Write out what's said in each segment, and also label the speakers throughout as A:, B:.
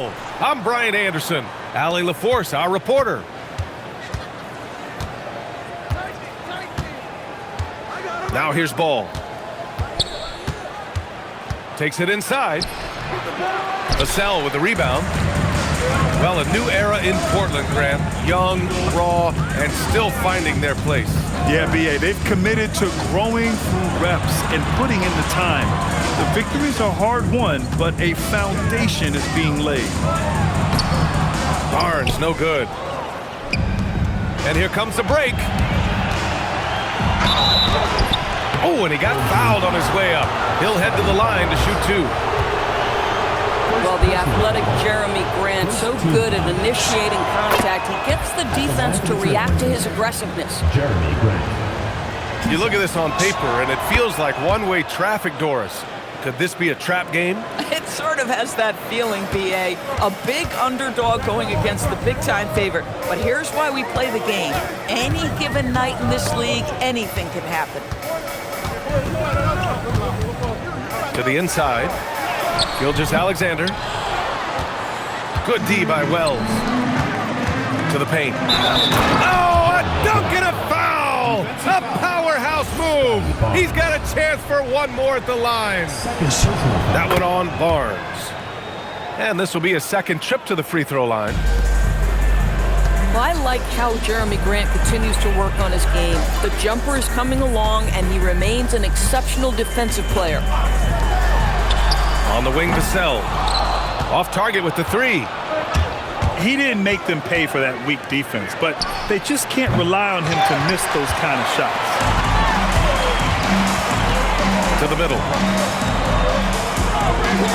A: World. I'm Brian Anderson. Allie LaForce, our reporter. Now here's ball. Takes it inside. Vassell with the rebound. Well, a new era in Portland, Grant. Young, raw, and still finding their place.
B: Yeah, B.A., they've committed to growing through reps and putting in the time. The victories are hard-won, but a foundation is being laid.
A: Barnes, no good. And here comes the break. Oh, and he got fouled on his way up. He'll head to the line to shoot two.
C: Well, the athletic Jeremy Grant, so good at initiating contact, he gets the defense to react to his aggressiveness.
D: Jeremy Grant.
A: You look at this on paper, and it feels like one-way traffic, Doris. Could this be a trap game?
C: It sort of has that feeling, B.A. A big underdog going against the big-time favorite. But here's why we play the game. Any given night in this league, anything can happen.
A: To the inside. Gilgeous-Alexander. Good D by Wells. To the paint. Oh, a dunk and a foul! A powerhouse move! He's got a chance for one more at the line. That one on Barnes. And this will be a second trip to the free throw line.
C: Well, I like how Jeremy Grant continues to work on his game. The jumper is coming along, and he remains an exceptional defensive player.
A: On the wing, Vassell. Off target with the three.
B: He didn't make them pay for that weak defense, but they just can't rely on him to miss those kind of shots.
A: To the middle.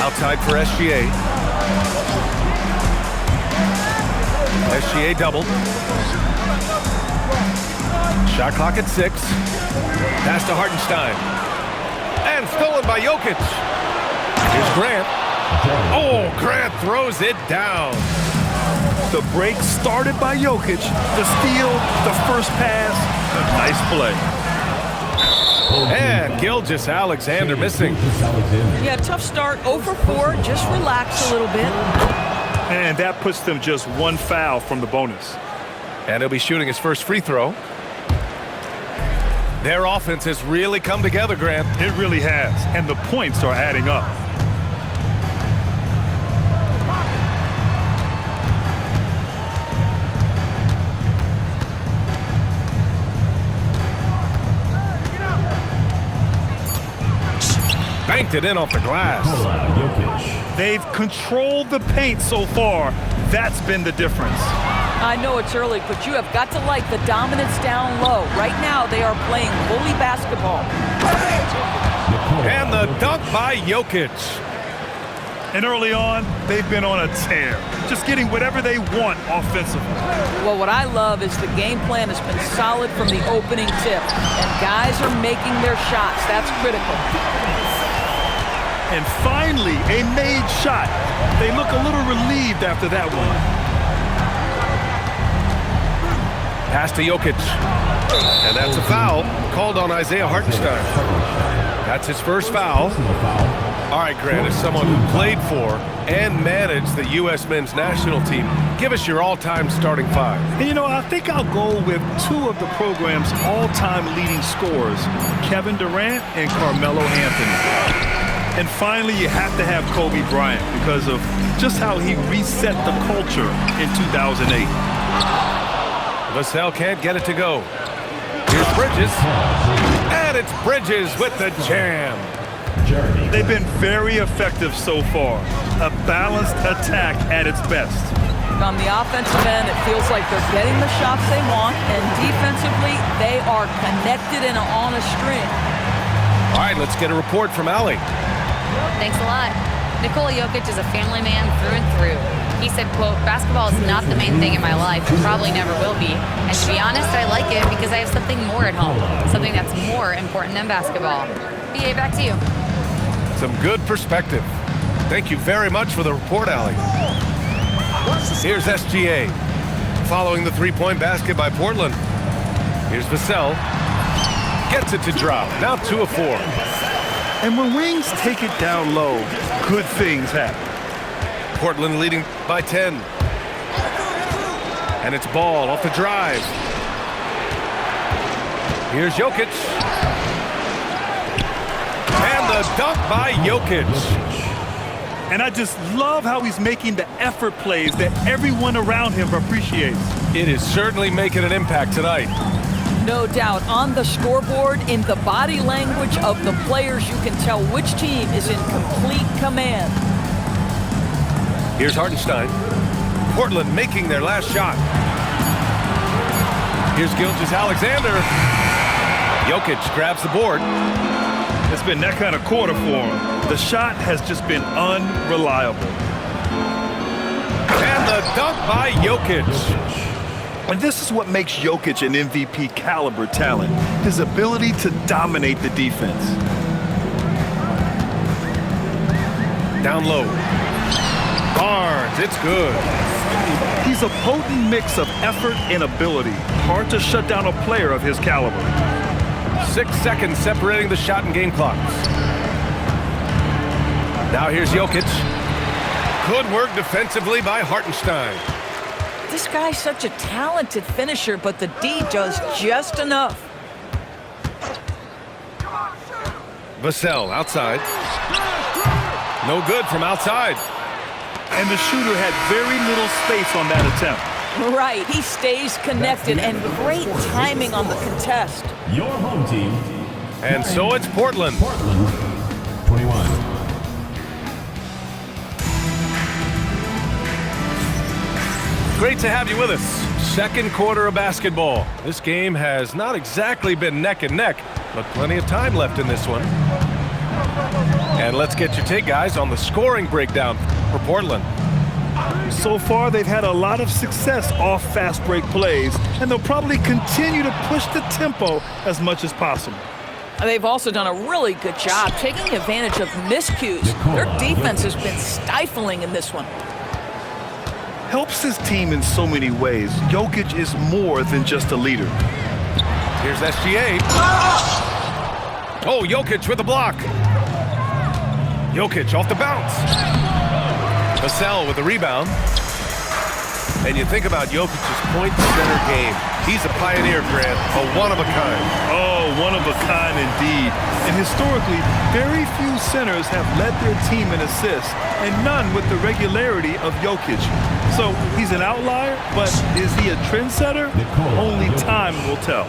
A: Outside for SGA. SGA doubled. Shot clock at 6. Pass to Hartenstein. And stolen by Jokic. Here's Grant. Oh, Grant throws it down.
B: The break started by Jokic. The steal, the first pass. Nice play.
A: And Gilgeous-Alexander missing.
C: Yeah, tough start. 0 for 4. Just relax a little bit.
B: And that puts them just one foul from the bonus.
A: And he'll be shooting his first free throw. Their offense has really come together, Grant.
B: It really has. And the points are adding up.
A: Banked it in off the glass.
B: They've controlled the paint so far. That's been the difference.
C: I know it's early, but you have got to like the dominance down low. Right now, they are playing bully basketball.
A: And the dunk by Jokic.
B: And early on, they've been on a tear. Just getting whatever they want offensively.
C: Well, what I love is the game plan has been solid from the opening tip. And guys are making their shots. That's critical.
B: And finally, a made shot. They look a little relieved after that one.
A: Pass to Jokic. And that's a foul called on Isaiah Hartenstein. That's his first foul. All right, Grant, as someone who played for and managed the U.S. men's national team, give us your all-time starting five.
B: And you know, I think I'll go with two of the program's all-time leading scorers, Kevin Durant and Carmelo Anthony. And finally, you have to have Kobe Bryant because of just how he reset the culture in 2008.
A: Vassell can't get it to go. Here's Bridges. And it's Bridges with the jam.
B: They've been very effective so far. A balanced attack at its best.
C: On the offensive end, it feels like they're getting the shots they want, and defensively, they are connected and on a string.
A: All right, let's get a report from Allie.
E: Thanks a lot. Nikola Jokic is a family man through and through. He said, quote, "Basketball is not the main thing in my life and probably never will be. And to be honest, I like it because I have something more at home, something that's more important than basketball." BA, back to you.
A: Some good perspective. Thank you very much for the report, Allie. Here's SGA. Following the three-point basket by Portland. Here's Vassell. Gets it to drop. Now 2 of 4.
B: And when wings take it down low, good things happen.
A: Portland leading by 10. And it's Ball off the drive. Here's Jokic. And the dunk by Jokic.
B: And I just love how he's making the effort plays that everyone around him appreciates.
A: It is certainly making an impact tonight.
C: No doubt. On the scoreboard, in the body language of the players, you can tell which team is in complete command.
A: Here's Hartenstein. Portland making their last shot. Here's Gilgeous-Alexander. Jokic grabs the board.
B: It's been that kind of quarter for him. The shot has just been unreliable.
A: And the dunk by Jokic.
B: And this is what makes Jokic an MVP caliber talent. His ability to dominate the defense.
A: Down low. Barnes, it's good.
B: He's a potent mix of effort and ability. Hard to shut down a player of his caliber.
A: 6 seconds separating the shot and game clocks. Now here's Jokic. Good work defensively by Hartenstein.
C: This guy's such a talented finisher, but the D does just enough.
A: Vassell outside. No good from outside.
B: And the shooter had very little space on that attempt.
C: Right, he stays connected, and great timing on the contest.
D: Your home team.
A: And so it's Portland.
D: Portland, 21.
A: Great to have you with us. Second quarter of basketball. This game has not exactly been neck and neck, but plenty of time left in this one. And let's get your take, guys, on the scoring breakdown for Portland.
B: So far, they've had a lot of success off fast break plays, and they'll probably continue to push the tempo as much as possible.
C: They've also done a really good job taking advantage of miscues. Their defense has been stifling in this one.
B: Helps his team in so many ways. Jokic is more than just a leader.
A: Here's SGA. Oh, Jokic with the block. Jokic off the bounce. Vassell with the rebound. And you think about Jokic's point center game. He's a pioneer, Grant, a one-of-a-kind.
B: Oh, one of a kind indeed. And historically, very few centers have led their team in assists, and none with the regularity of Jokic. So he's an outlier, but is he a trendsetter? Only time will tell.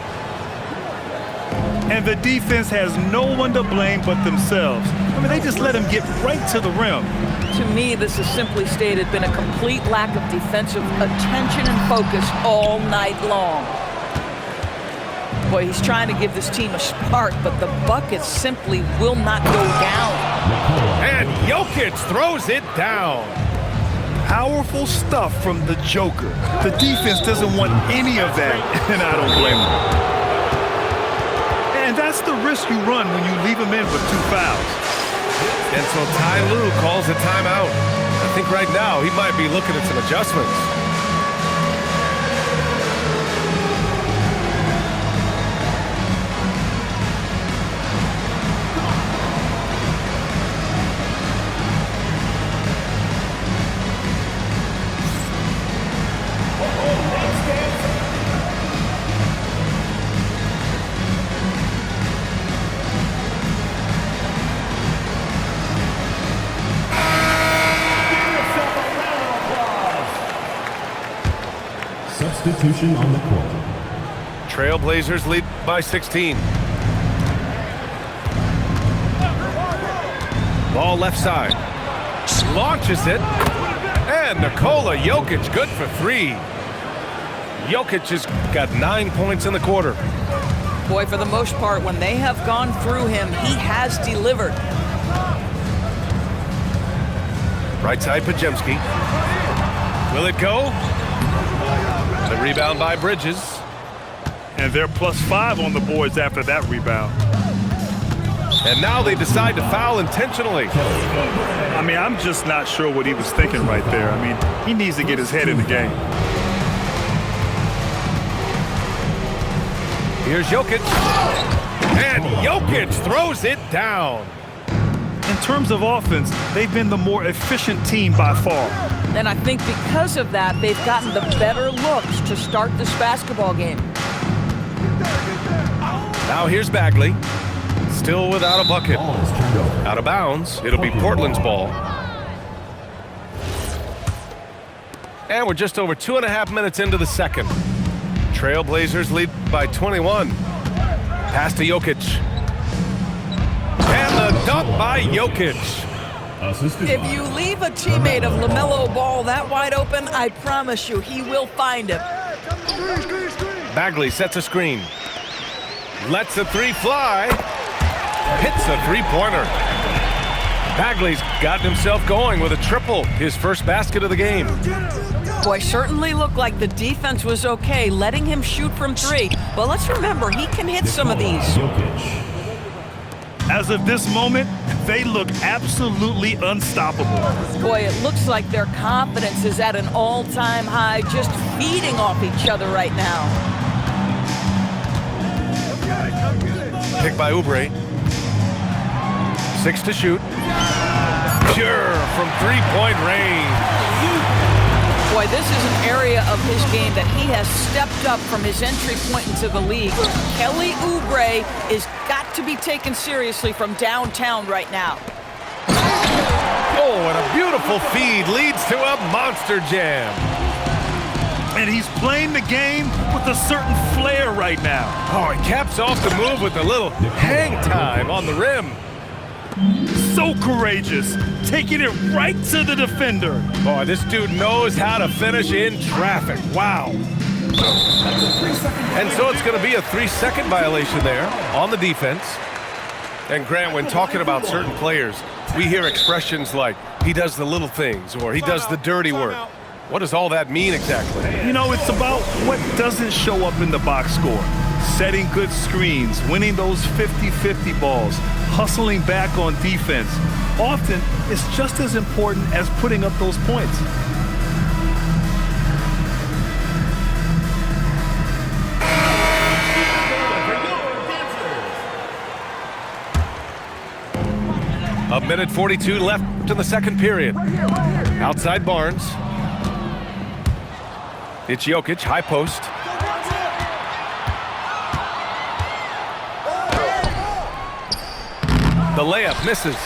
B: And the defense has no one to blame but themselves. I mean, they just let him get right to the rim.
C: To me, this is simply stated been a complete lack of defensive attention and focus all night long. Boy, he's trying to give this team a spark, but the buckets simply will not go down.
A: And Jokic throws it down.
B: Powerful stuff from the Joker. The defense doesn't want any of that, and I don't blame them. And that's the risk you run when you leave him in with 2 fouls.
A: And so Ty Lue calls a timeout. I think right now he might be looking at some adjustments.
D: Substitution on the court.
A: Trailblazers lead by 16. Ball left side. Launches it. And Nikola Jokic good for 3. Jokic has got 9 points in the quarter.
C: Boy, for the most part, when they have gone through him, he has delivered.
A: Right side, Podziemski. Will it go? The rebound by Bridges.
B: And they're +5 on the boards after that rebound.
A: And now they decide to foul intentionally.
B: I mean, I'm just not sure what he was thinking right there. I mean, he needs to get his head in the game.
A: Here's Jokic. And Jokic throws it down.
B: In terms of offense, they've been the more efficient team by far.
C: And I think because of that, they've gotten the better looks to start this basketball game.
A: Now here's Bagley. Still without a bucket.
D: Ball is turned over.
A: Out of bounds. It'll be Portland's ball. And we're just over 2.5 minutes into the second. Trailblazers lead by 21. Pass to Jokic. And the dunk by Jokic.
D: Assisted
C: If
D: by
C: you leave a teammate of LaMelo Ball that wide open, I promise you he will find him.
A: Bagley sets a screen. Lets a three fly. Hits a three-pointer. Bagley's gotten himself going with a triple, his first basket of the game.
C: Boy, certainly looked like the defense was okay, letting him shoot from three. But let's remember, he can hit some of these.
D: Jokic.
B: As of this moment, they look absolutely unstoppable.
C: Boy, it looks like their confidence is at an all-time high, just feeding off each other right now.
A: Pick by Oubre. 6 to shoot. Pure from three-point range.
C: Boy, this is an area of his game that he has stepped up from his entry point into the league. Kelly Oubre is got to be taken seriously from downtown right now.
A: Oh, and a beautiful feed leads to a monster jam.
B: And he's playing the game with a certain flair right now.
A: Oh, he caps off the move with a little hang time on the rim.
B: So courageous, taking it right to the defender.
A: Boy, this dude knows how to finish in traffic. Wow. And so it's going to be a 3-second violation there on the defense. And Grant, when talking about certain players, we hear expressions like, he does the little things, or he does the dirty work. What does all that mean exactly?
B: You know, it's about what doesn't show up in the box score. Setting good screens, winning those 50-50 balls, hustling back on defense. Often, it's just as important as putting up those points.
A: A minute 42 left in the second period. Outside Barnes. It's Jokic, high post. The layup misses.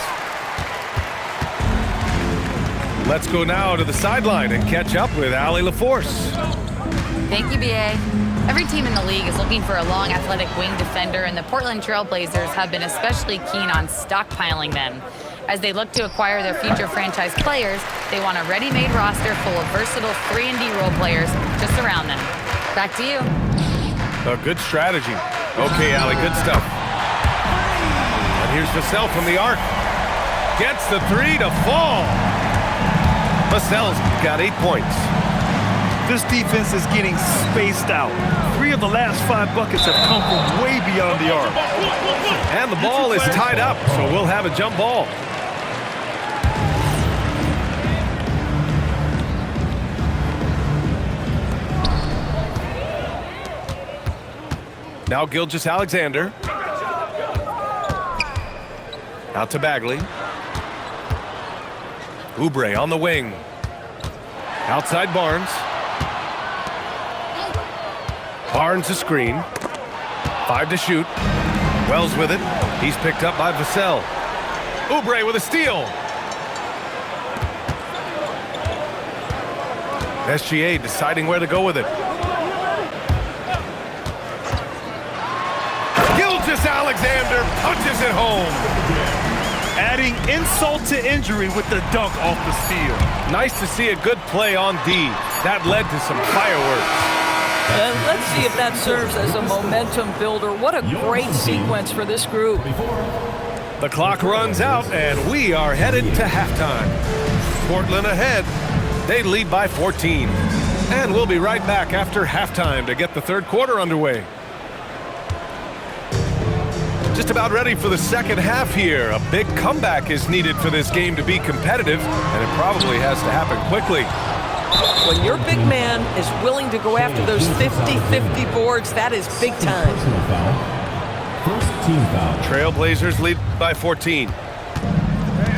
A: Let's go now to the sideline and catch up with Allie LaForce.
E: Thank you, BA. Every team in the league is looking for a long, athletic wing defender, and the Portland Trailblazers have been especially keen on stockpiling them. As they look to acquire their future franchise players, they want a ready-made roster full of versatile 3-and-D role players to surround them. Back to you.
A: A good strategy. Okay, Allie, good stuff. And here's Vassell from the arc. Gets the three to fall. Vassell's got 8 points.
B: This defense is getting spaced out. 3 of the last 5 buckets have come from way beyond the arc.
A: And the ball is tied up, so we'll have a jump ball. Now Gilgeous-Alexander. Out to Bagley. Oubre on the wing. Outside Barnes. Barnes a screen. 5 to shoot. Wells with it. He's picked up by Vassell. Oubre with a steal. SGA deciding where to go with it. Gilgeous-Alexander punches it home.
B: Adding insult to injury with the dunk off the steal.
A: Nice to see a good play on D. That led to some fireworks.
C: And let's see if that serves as a momentum builder. What a great sequence for this group.
A: The clock runs out, and we are headed to halftime. Portland ahead. They lead by 14. And we'll be right back after halftime to get the third quarter underway. Just about ready for the second half here. A big comeback is needed for this game to be competitive, and it probably has to happen quickly.
C: When your big man is willing to go after those 50-50 boards, that is big time.
D: First team foul.
A: Trailblazers lead by 14.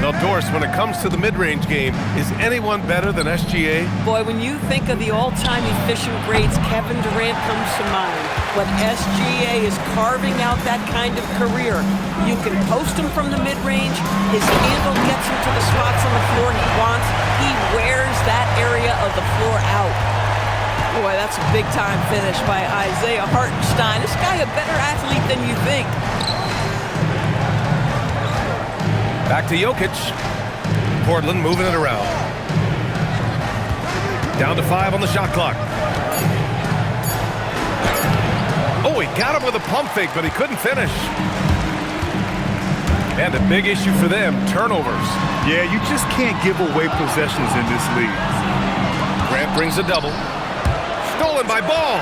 A: Well, Doris, when it comes to the mid-range game, is anyone better than SGA?
F: Boy, when you think of the all-time efficient grades, Kevin Durant comes to mind. But SGA is carving out that kind of career. You can post him from the mid-range. His handle gets him to the spots on the floor he wants. He wears that area of the floor out. Boy, that's a big-time finish by Isaiah Hartenstein. This guy a better athlete than you think.
A: Back to Jokic. Portland moving it around. Down to 5 on the shot clock. Oh, he got him with a pump fake, but he couldn't finish. And a big issue for them, turnovers.
B: Yeah, you just can't give away possessions in this league.
A: Grant brings a double. Stolen by Ball.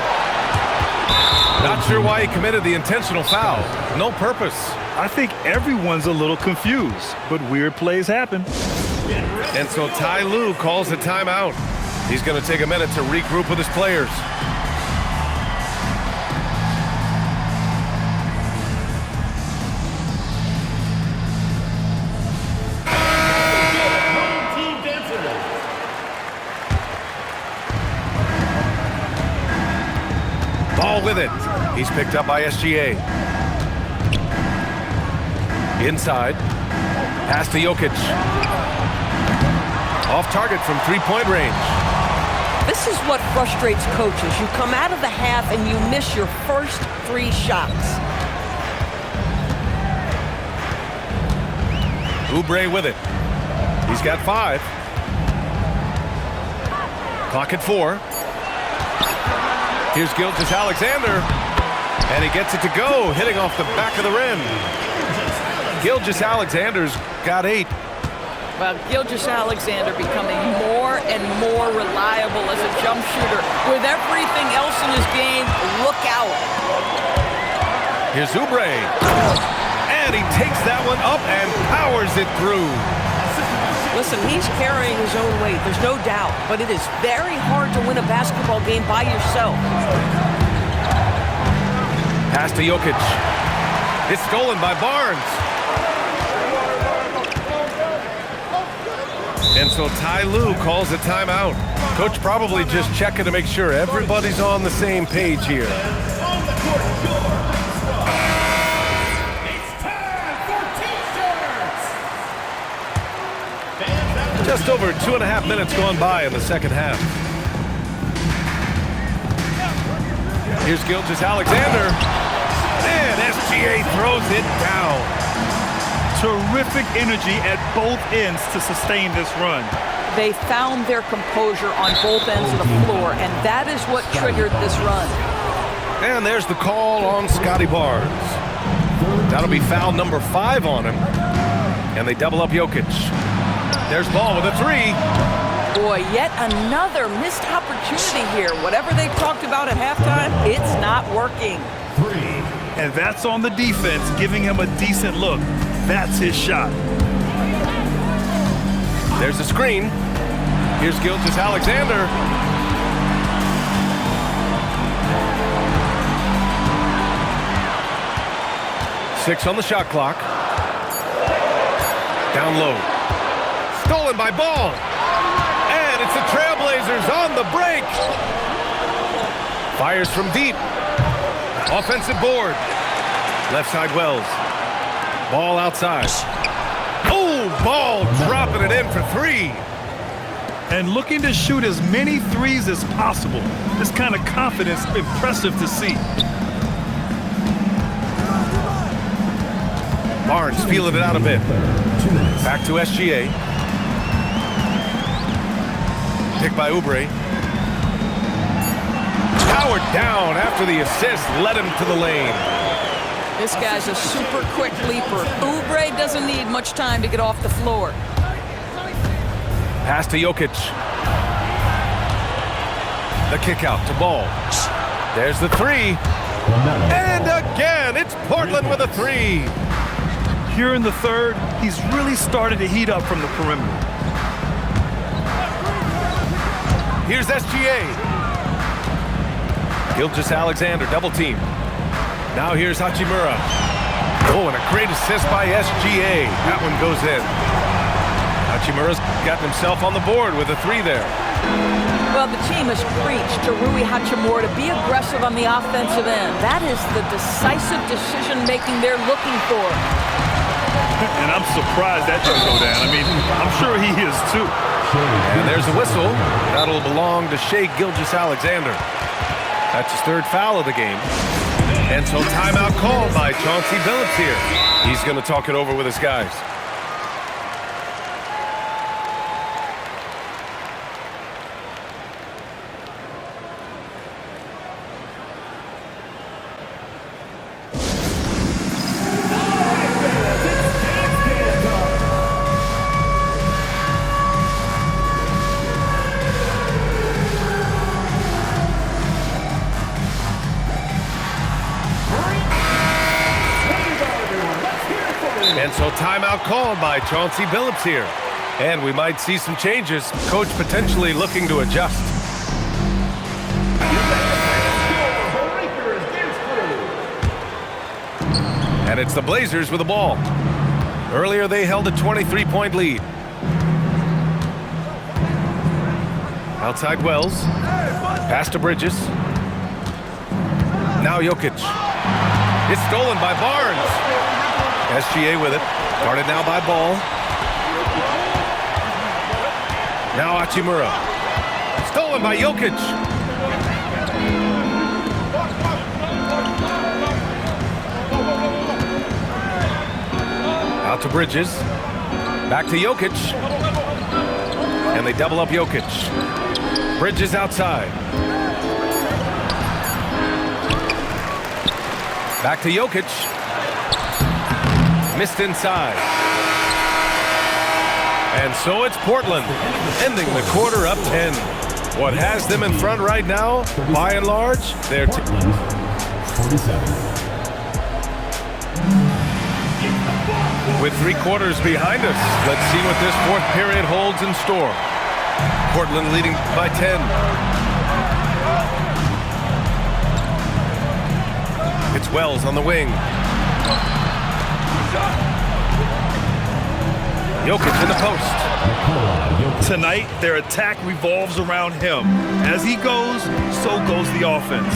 A: Not sure why he committed the intentional foul. No purpose.
B: I think everyone's a little confused, but weird plays happen.
A: And so Ty Lue calls a timeout. He's going to take a minute to regroup with his players. Ball with it. He's picked up by SGA. Inside. Pass to Jokic. Off target from three-point range.
F: This is what frustrates coaches. You come out of the half and you miss your first 3 shots.
A: Oubre with it. He's got 5. Clock at 4. Here's Gilgeous-Alexander. And he gets it to go, hitting off the back of the rim. Gilgeous-Alexander's got 8.
C: Well, Gilgeous-Alexander becoming more and more reliable as a jump shooter. With everything else in his game, look out.
A: Here's Oubre. And he takes that one up and powers it through.
F: Listen, he's carrying his own weight, there's no doubt, but it is very hard to win a basketball game by yourself.
A: Pass to Jokic. It's stolen by Barnes. And so Ty Lue calls a timeout. Coach probably just checking to make sure everybody's on the same page here. Just over 2.5 minutes gone by in the second half. Here's Gilgeous-Alexander. And SGA throws it down.
B: Terrific energy at both ends to sustain this run.
C: They found their composure on both ends of the floor, and that is what triggered this run.
A: And there's the call on Scotty Barnes. That'll be foul number 5 on him. And they double up Jokic. There's Ball with a 3.
C: Boy, yet another missed opportunity here. Whatever they talked about at halftime, it's not working.
B: And that's on the defense, giving him a decent look. That's his shot.
A: There's a screen. Here's Gilgeous-Alexander. Six on the shot clock. Down low. Stolen by Ball. And it's the Trailblazers on the break. Fires from deep. Offensive board. Left side Wells. Ball outside. Oh, Ball dropping it in for 3.
B: And looking to shoot as many threes as possible. This kind of confidence, impressive to see.
A: Barnes feeling it out a bit. Back to SGA. Picked by Oubre. Powered down after the assist led him to the lane.
C: This guy's a super quick leaper. Oubre doesn't need much time to get off the floor.
A: Pass to Jokic. The kick out to Ball. There's the 3. And again, it's Portland with a 3.
B: Here in the third, he's really started to heat up from the perimeter.
A: Here's SGA. Gilgeous-Alexander, double team. Now here's Hachimura. Oh, and a great assist by SGA. That one goes in. Hachimura's gotten himself on the board with a 3 there.
C: Well, the team has preached to Rui Hachimura to be aggressive on the offensive end. That is the decisive decision-making they're looking for.
B: And I'm surprised that didn't go down. I mean, I'm sure he is too.
A: And there's a whistle. That'll belong to Shai Gilgeous-Alexander. That's his 3rd foul of the game. And so timeout called by Chauncey Billups here. He's going to talk it over with his guys. And so timeout called by Chauncey Billups here. And we might see some changes. Coach potentially looking to adjust. And it's the Blazers with the ball. Earlier they held a 23-point lead. Outside Wells. Pass to Bridges. Now Jokic. It's stolen by Barnes. SGA with it. Guarded now by Ball. Now Hachimura. Stolen by Jokic. Out to Bridges. Back to Jokic. And they double up Jokic. Bridges outside. Back to Jokic. Missed inside. And so it's Portland, ending the quarter up 10. What has them in front right now, by and large, they're
D: 47.
A: With 3 quarters behind us, let's see what this 4th period holds in store. Portland leading by 10. It's Wells on the wing. Jokic in the post.
B: Tonight, their attack revolves around him. As he goes, so goes the offense.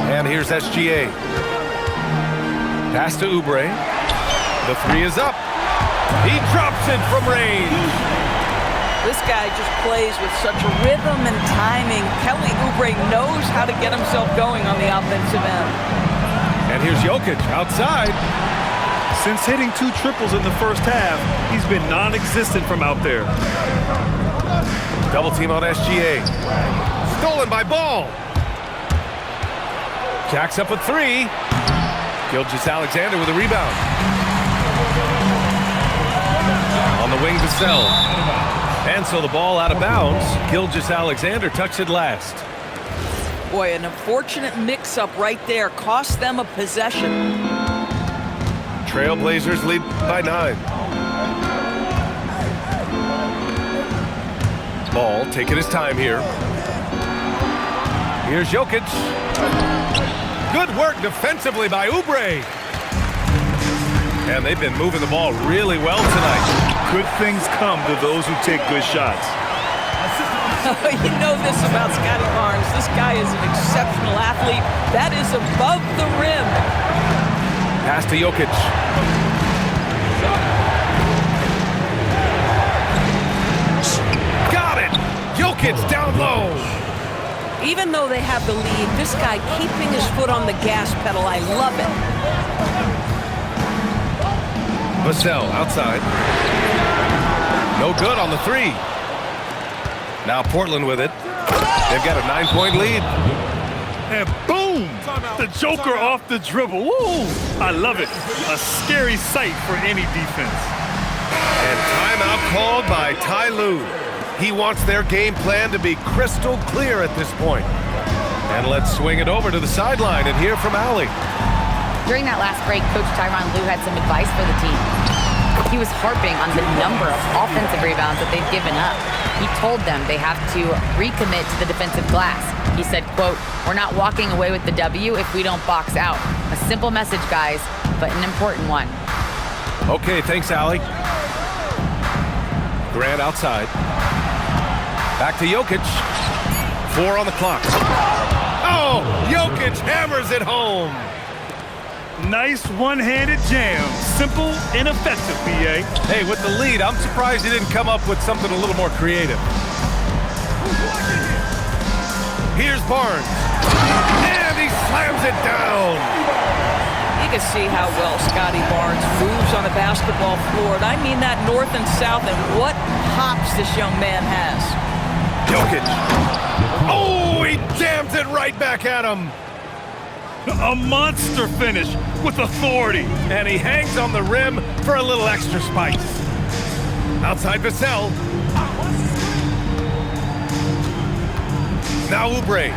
A: And here's SGA. Pass to Oubre. The 3 is up. He drops it from range.
C: This guy just plays with such rhythm and timing. Kelly Oubre knows how to get himself going on the offensive end.
A: And here's Jokic outside.
B: Since hitting 2 triples in the first half, he's been non-existent from out there.
A: Double team on SGA. Stolen by Ball. Jacks up a 3. Gilgeous-Alexander with a rebound. On the wing, Vassell. And so the ball out of bounds. Gilgeous-Alexander touched it last.
C: Boy, an unfortunate mix-up right there. Cost them a possession.
A: Trailblazers lead by 9. Ball taking his time here. Here's Jokic. Good work defensively by Oubre. And they've been moving the ball really well tonight.
B: Good things come to those who take good shots.
C: You know this about Scotty Barnes. This guy is an exceptional athlete. That is above the rim.
A: Pass to Jokic. Got it! Jokic down low.
F: Even though they have the lead, this guy keeping his foot on the gas pedal, I love it.
A: Vassell outside. No good on the 3. Now Portland with it. They've got a 9-point lead.
B: And boom! The Joker off the dribble. Woo! I love it. A scary sight for any defense.
A: And timeout called by Ty Lue. He wants their game plan to be crystal clear at this point. And let's swing it over to the sideline and hear from Allie.
E: During that last break, Coach Tyronn Lue had some advice for the team. He was harping on the number of offensive rebounds that they've given up. He told them they have to recommit to the defensive glass. He said, quote, "We're not walking away with the W if we don't box out." A simple message, guys, but an important one.
A: Okay, thanks, Allie. Grant outside. Back to Jokic. 4 on the clock. Oh, Jokic hammers it home.
B: Nice one-handed jam. Simple and effective, B.A.
A: Hey, with the lead, I'm surprised he didn't come up with something a little more creative. Here's Barnes. And he slams it down.
C: You can see how well Scotty Barnes moves on the basketball floor. And I mean that north and south, and what hops this young man has.
A: Jokic. Oh, he jams it right back at him.
B: A monster finish with authority.
A: And he hangs on the rim for a little extra spice. Outside Vassell. Now Oubre.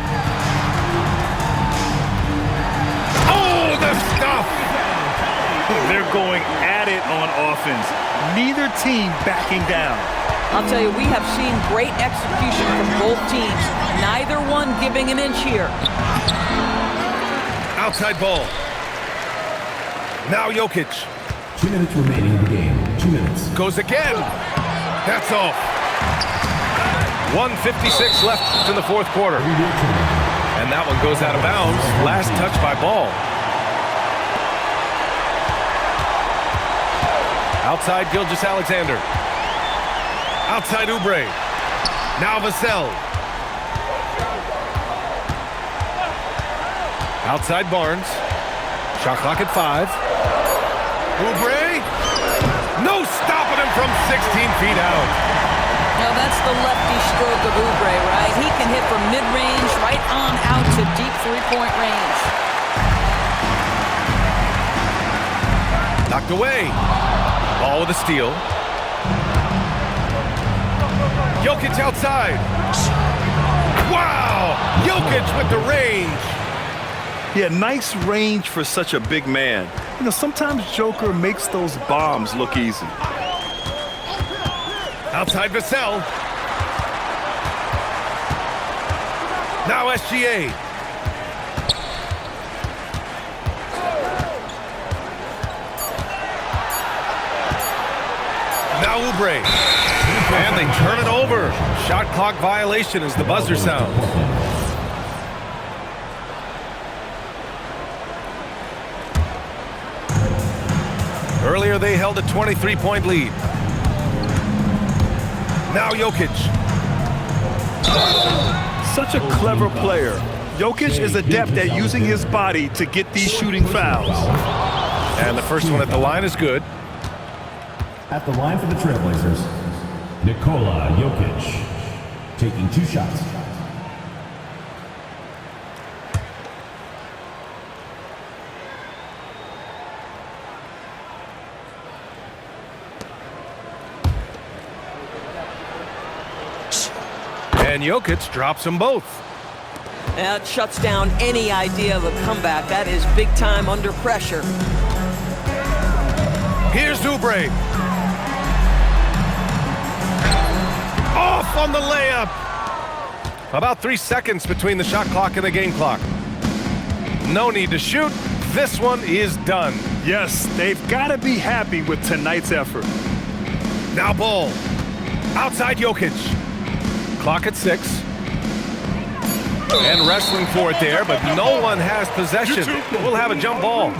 A: Oh, the stuff!
B: They're going at it on offense. Neither team backing down.
C: I'll tell you, we have seen great execution from both teams. Neither one giving an inch here.
A: Outside ball. Now Jokic.
D: 2 minutes remaining in the game. 2 minutes.
A: Goes again. That's off. 1:56 left in the fourth quarter. And that one goes out of bounds. Last touch by Ball. Outside Gilgeous-Alexander. Outside Oubre. Now Vassell. Outside Barnes. Shot clock at 5. Oubre. No stopping him from 16 feet out.
C: Now that's the lefty stroke of Oubre, right? He can hit from mid-range right on out to deep three-point range.
A: Knocked away. Ball with a steal. Jokic outside. Wow! Jokic with the range.
B: Yeah, nice range for such a big man. You know, sometimes Joker makes those bombs look easy.
A: Outside Vassell. Now SGA. Now Oubre. And they turn it over. Shot clock violation as the buzzer sounds. Earlier they held a 23-point lead. Now Jokic.
B: Such a clever player. Jokic is adept at using his body to get these shooting fouls.
A: And the first one at the line is good.
D: At the line for the Trailblazers, Nikola Jokic, taking 2 shots.
A: And Jokic drops them both.
F: That shuts down any idea of a comeback. That is big time under pressure.
A: Here's Oubre. Off on the layup. About 3 seconds between the shot clock and the game clock. No need to shoot. This one is done.
B: Yes, they've got to be happy with tonight's effort.
A: Now Ball. Outside Jokic. Clock at 6. And wrestling for it there, but no one has possession. We'll have a jump ball.